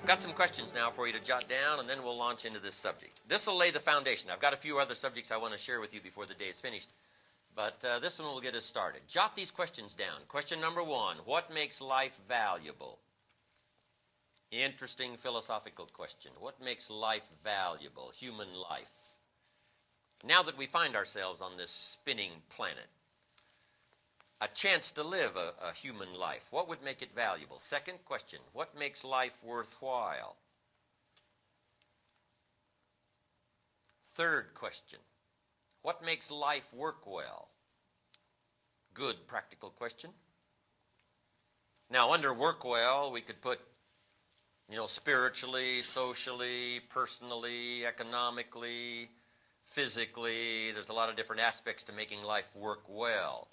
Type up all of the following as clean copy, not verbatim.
I've got some questions now for you to jot down, and then we'll launch into this subject. This will lay the foundation. I've got a few other subjects I want to share with you before the day is finished, but this one will get us started. Jot these questions down. Question number 1, what makes life valuable? Interesting philosophical question. What makes life valuable, human life? Now that we find ourselves on this spinning planet, a chance to live a human life, what would make it valuable? Second question, what makes life worthwhile? Third question, what makes life work well? Good practical question. Now, under work well, we could put, spiritually, socially, personally, economically, physically. There's a lot of different aspects to making life work well.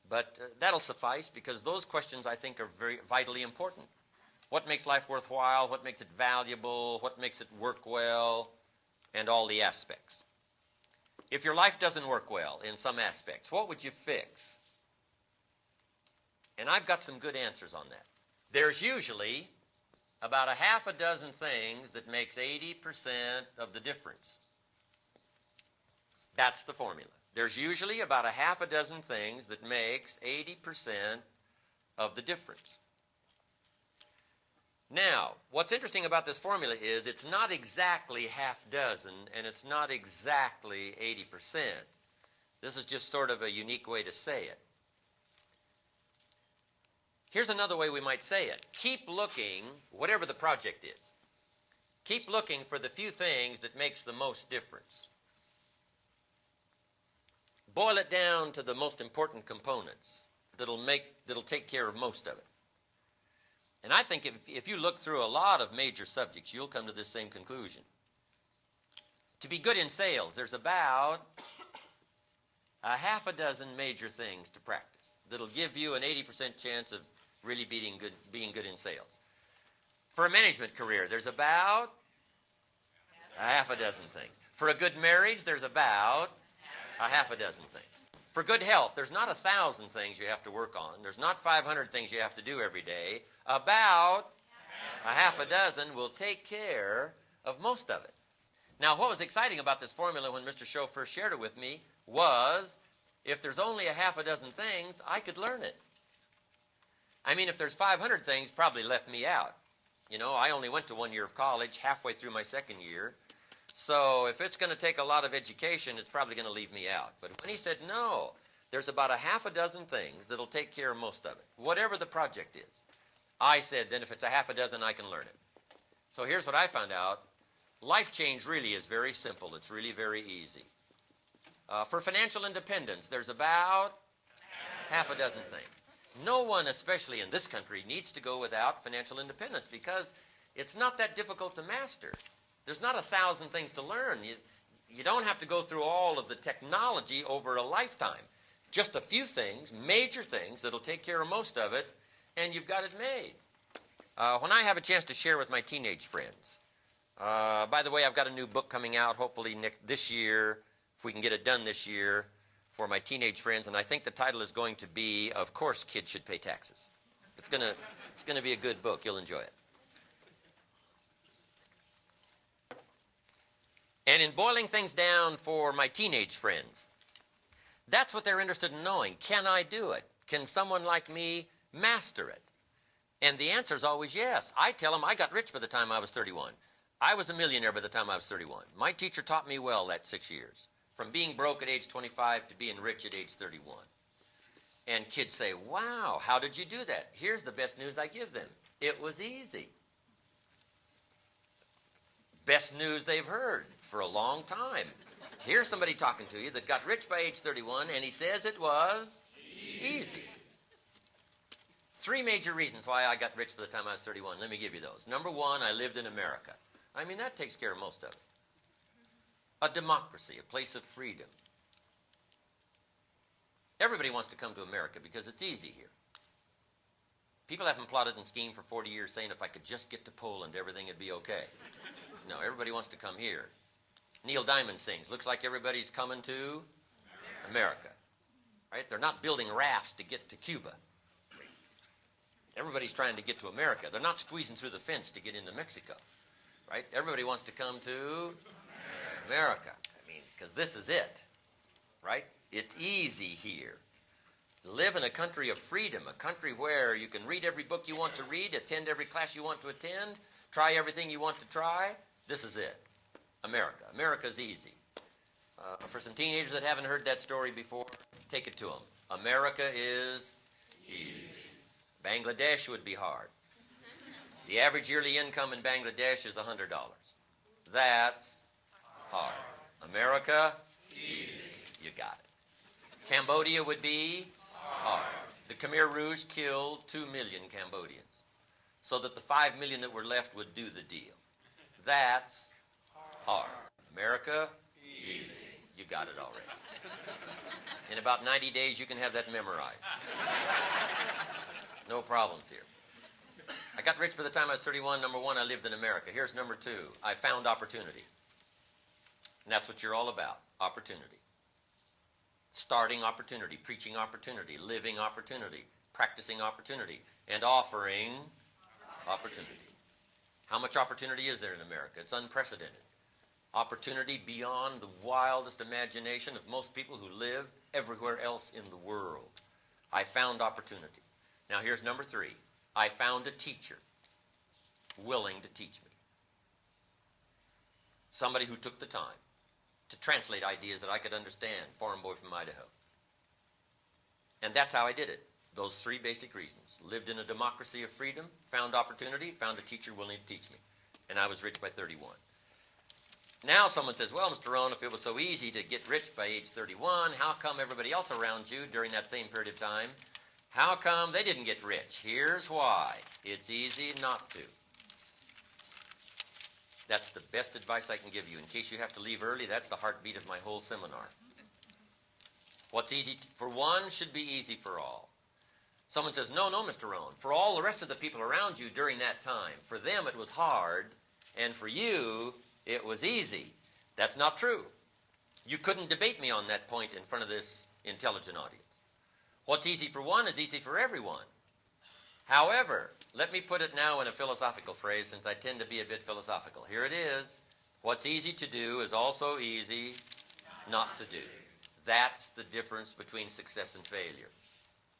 But that'll suffice, because those questions, I think, are very vitally important. What makes life worthwhile? What makes it valuable? What makes it work well? And all the aspects. If your life doesn't work well in some aspects, what would you fix? And I've got some good answers on that. There's usually about a half a dozen things that makes 80% of the difference. That's the formula. There's usually about a half a dozen things that makes 80% of the difference. Now, what's interesting about this formula is it's not exactly half dozen, and it's not exactly 80%. This is just sort of a unique way to say it. Here's another way we might say it. Keep looking, whatever the project is. Keep looking for the few things that makes the most difference. Boil it down to the most important components that'll take care of most of it. And I think if you look through a lot of major subjects, you'll come to this same conclusion. To be good in sales, there's about a half a dozen major things to practice that'll give you an 80% chance of really being good in sales. For a management career, there's about a half a dozen things. For a good marriage, there's about a half a dozen things. For good health, there's not 1,000 things you have to work on. There's not 500 things you have to do every day. About a half a dozen will take care of most of it. Now, what was exciting about this formula when Mr. Scho first shared it with me was, if there's only a half a dozen things, I could learn it. I mean, if there's 500 things, probably left me out. I only went to 1 year of college, halfway through my second year. So if it's going to take a lot of education, it's probably going to leave me out. But when he said, no, there's about a half a dozen things that'll take care of most of it, whatever the project is, I said, then if it's a half a dozen, I can learn it. So here's what I found out. Life change really is very simple. It's really very easy. For financial independence, there's about half a dozen things. No one, especially in this country, needs to go without financial independence, because it's not that difficult to master. There's not 1,000 things to learn. You don't have to go through all of the technology over a lifetime. Just a few things, major things, that'll take care of most of it, and you've got it made. When I have a chance to share with my teenage friends, by the way, I've got a new book coming out, hopefully this year, if we can get it done this year, for my teenage friends, and I think the title is going to be, Of Course Kids Should Pay Taxes. It's going to be a good book. You'll enjoy it. And in boiling things down for my teenage friends, that's what they're interested in knowing. Can I do it? Can someone like me master it? And the answer is always yes. I tell them I got rich by the time I was 31. I was a millionaire by the time I was 31. My teacher taught me well that 6 years, from being broke at age 25 to being rich at age 31. And kids say, wow, how did you do that? Here's the best news I give them. It was easy. Best news they've heard for a long time. Here's somebody talking to you that got rich by age 31, and he says it was easy. 3 major reasons why I got rich by the time I was 31. Let me give you those. Number 1, I lived in America. I mean, that takes care of most of it. A democracy, a place of freedom. Everybody wants to come to America because it's easy here. People haven't plotted and schemed for 40 years saying, if I could just get to Poland, everything would be okay. No, everybody wants to come here. Neil Diamond sings, looks like everybody's coming to America. Right? They're not building rafts to get to Cuba. Everybody's trying to get to America. They're not squeezing through the fence to get into Mexico, right? Everybody wants to come to America. I mean, because this is it, right? It's easy here. Live in a country of freedom, a country where you can read every book you want to read, attend every class you want to attend, try everything you want to try. This is it. America. America's easy. For some teenagers that haven't heard that story before, take it to them. America is easy. Bangladesh would be hard. The average yearly income in Bangladesh is $100. That's hard. America, easy. You got it. Cambodia would be hard. The Khmer Rouge killed 2 million Cambodians so that the 5 million that were left would do the deal. That's hard. America, easy. You got it already. In about 90 days, you can have that memorized. No problems here. I got rich by the time I was 31. Number one, I lived in America. Here's number two. I found opportunity. And that's what you're all about, opportunity. Starting opportunity, preaching opportunity, living opportunity, practicing opportunity, and offering opportunity. How much opportunity is there in America? It's unprecedented. Opportunity beyond the wildest imagination of most people who live everywhere else in the world. I found opportunity. Now here's number three. I found a teacher willing to teach me. Somebody who took the time to translate ideas that I could understand, foreign boy from Idaho. And that's how I did it. Those three basic reasons. Lived in a democracy of freedom, found opportunity, found a teacher willing to teach me. And I was rich by 31. Now someone says, well, Mr. Rohn, if it was so easy to get rich by age 31, how come everybody else around you during that same period of time, how come they didn't get rich? Here's why. It's easy not to. That's the best advice I can give you. In case you have to leave early, that's the heartbeat of my whole seminar. What's easy for one should be easy for all. Someone says, no, Mr. Rohn, for all the rest of the people around you during that time, for them it was hard, and for you it was easy. That's not true. You couldn't debate me on that point in front of this intelligent audience. What's easy for one is easy for everyone. However, let me put it now in a philosophical phrase, since I tend to be a bit philosophical. Here it is. What's easy to do is also easy not to do. That's the difference between success and failure.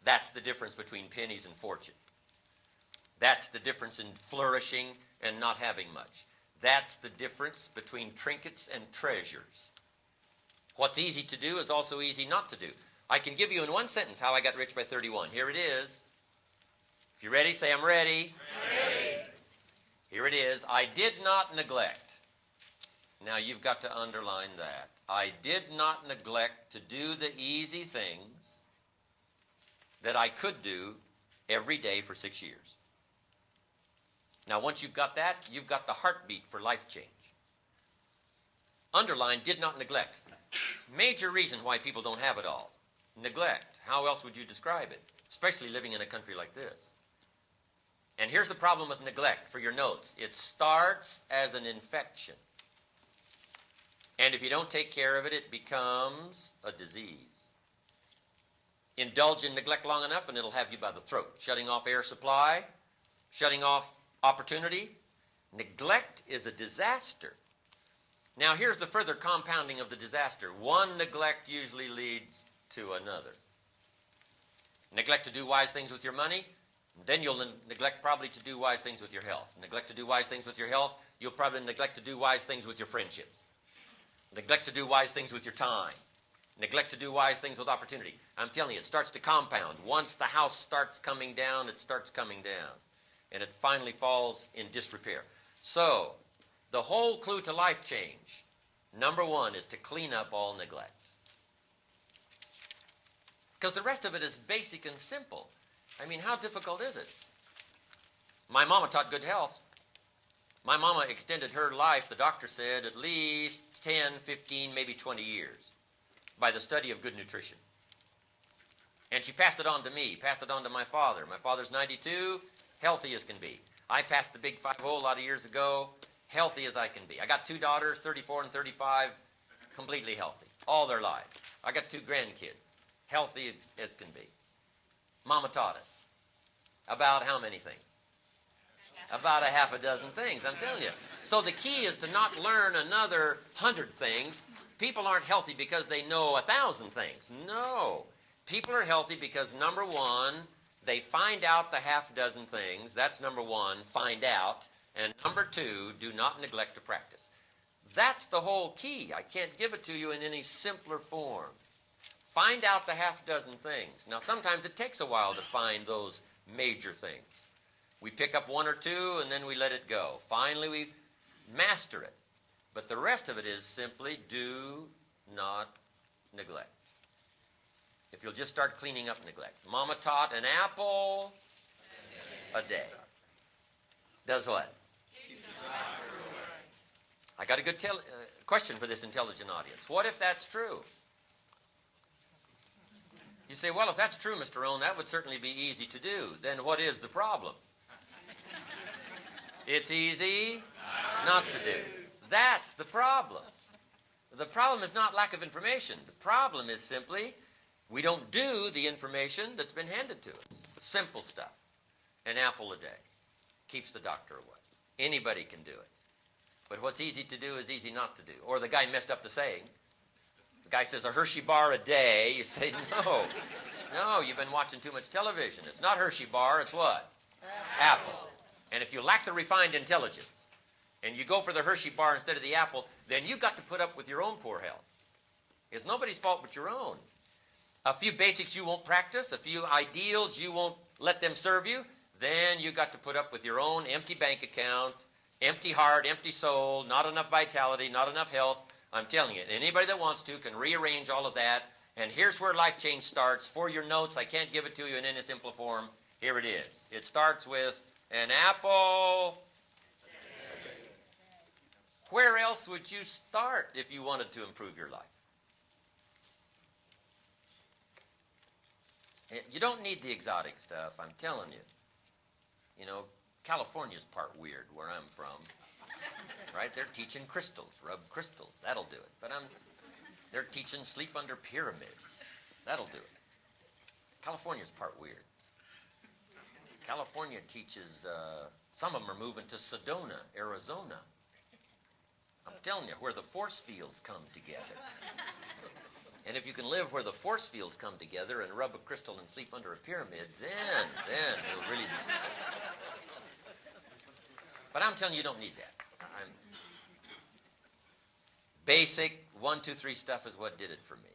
That's the difference between pennies and fortune. That's the difference in flourishing and not having much. That's the difference between trinkets and treasures. What's easy to do is also easy not to do. I can give you in one sentence how I got rich by 31. Here it is. If you're ready, say I'm ready. Ready. Here it is. I did not neglect. Now you've got to underline that. I did not neglect to do the easy things that I could do every day for 6 years. Now once you've got that, you've got the heartbeat for life change. Underline, did not neglect. Major reason why people don't have it all. Neglect. How else would you describe it? Especially living in a country like this. And here's the problem with neglect for your notes. It starts as an infection. And if you don't take care of it, it becomes a disease. Indulge in neglect long enough and it'll have you by the throat. Shutting off air supply, shutting off opportunity. Neglect is a disaster. Now here's the further compounding of the disaster. One neglect usually leads to another. Neglect to do wise things with your money, then you'll neglect probably to do wise things with your health. Neglect to do wise things with your health, you'll probably neglect to do wise things with your friendships. Neglect to do wise things with your time. Neglect to do wise things with opportunity. I'm telling you, it starts to compound. Once the house starts coming down, it starts coming down. And it finally falls in disrepair. So, the whole clue to life change, number one, is to clean up all neglect. Because the rest of it is basic and simple. I mean, how difficult is it? My mama taught good health. My mama extended her life, the doctor said, at least 10, 15, maybe 20 years by the study of good nutrition. And she passed it on to me, passed it on to my father. My father's 92, healthy as can be. I passed the big 5-0 a lot of years ago, healthy as I can be. I got 2 daughters, 34 and 35, completely healthy, all their lives. I got 2 grandkids, healthy as can be. Mama taught us. About how many things? About a half a dozen things, I'm telling you. So the key is to not learn another 100 things. People aren't healthy because they know 1,000 things. No. People are healthy because, number one, they find out the half dozen things. That's number one, find out. And number two, do not neglect to practice. That's the whole key. I can't give it to you in any simpler form. Find out the half dozen things. Now, sometimes it takes a while to find those major things. We pick up one or two, and then we let it go. Finally, we master it. But the rest of it is simply do not neglect. If you'll just start cleaning up neglect. Mama taught an apple a day. Does what? I got a good question for this intelligent audience. What if that's true? You say, well, if that's true, Mr. Rohn, that would certainly be easy to do. Then what is the problem? It's easy not to do. That's the problem. The problem is not lack of information. The problem is simply we don't do the information that's been handed to us. Simple stuff. An apple a day keeps the doctor away. Anybody can do it. But what's easy to do is easy not to do. Or the guy messed up the saying. The guy says a Hershey bar a day. You say, no, you've been watching too much television. It's not Hershey bar, it's what? Apple. And if you lack the refined intelligence, and you go for the Hershey bar instead of the apple, then you've got to put up with your own poor health. It's nobody's fault but your own. A few basics you won't practice, a few ideals you won't let them serve you, then you've got to put up with your own empty bank account, empty heart, empty soul, not enough vitality, not enough health. I'm telling you, anybody that wants to can rearrange all of that. And here's where life change starts. For your notes, I can't give it to you in any simple form. Here it is. It starts with an apple. Where else would you start if you wanted to improve your life? You don't need the exotic stuff, I'm telling you. You know, California's part weird where I'm from. Right? They're teaching crystals, rub crystals. That'll do it. But they're teaching sleep under pyramids. That'll do it. California's part weird. California teaches, some of them are moving to Sedona, Arizona. I'm telling you, where the force fields come together. And if you can live where the force fields come together and rub a crystal and sleep under a pyramid, then you'll really be successful. But I'm telling you, you don't need that. Basic 1, 2, 3 stuff is what did it for me.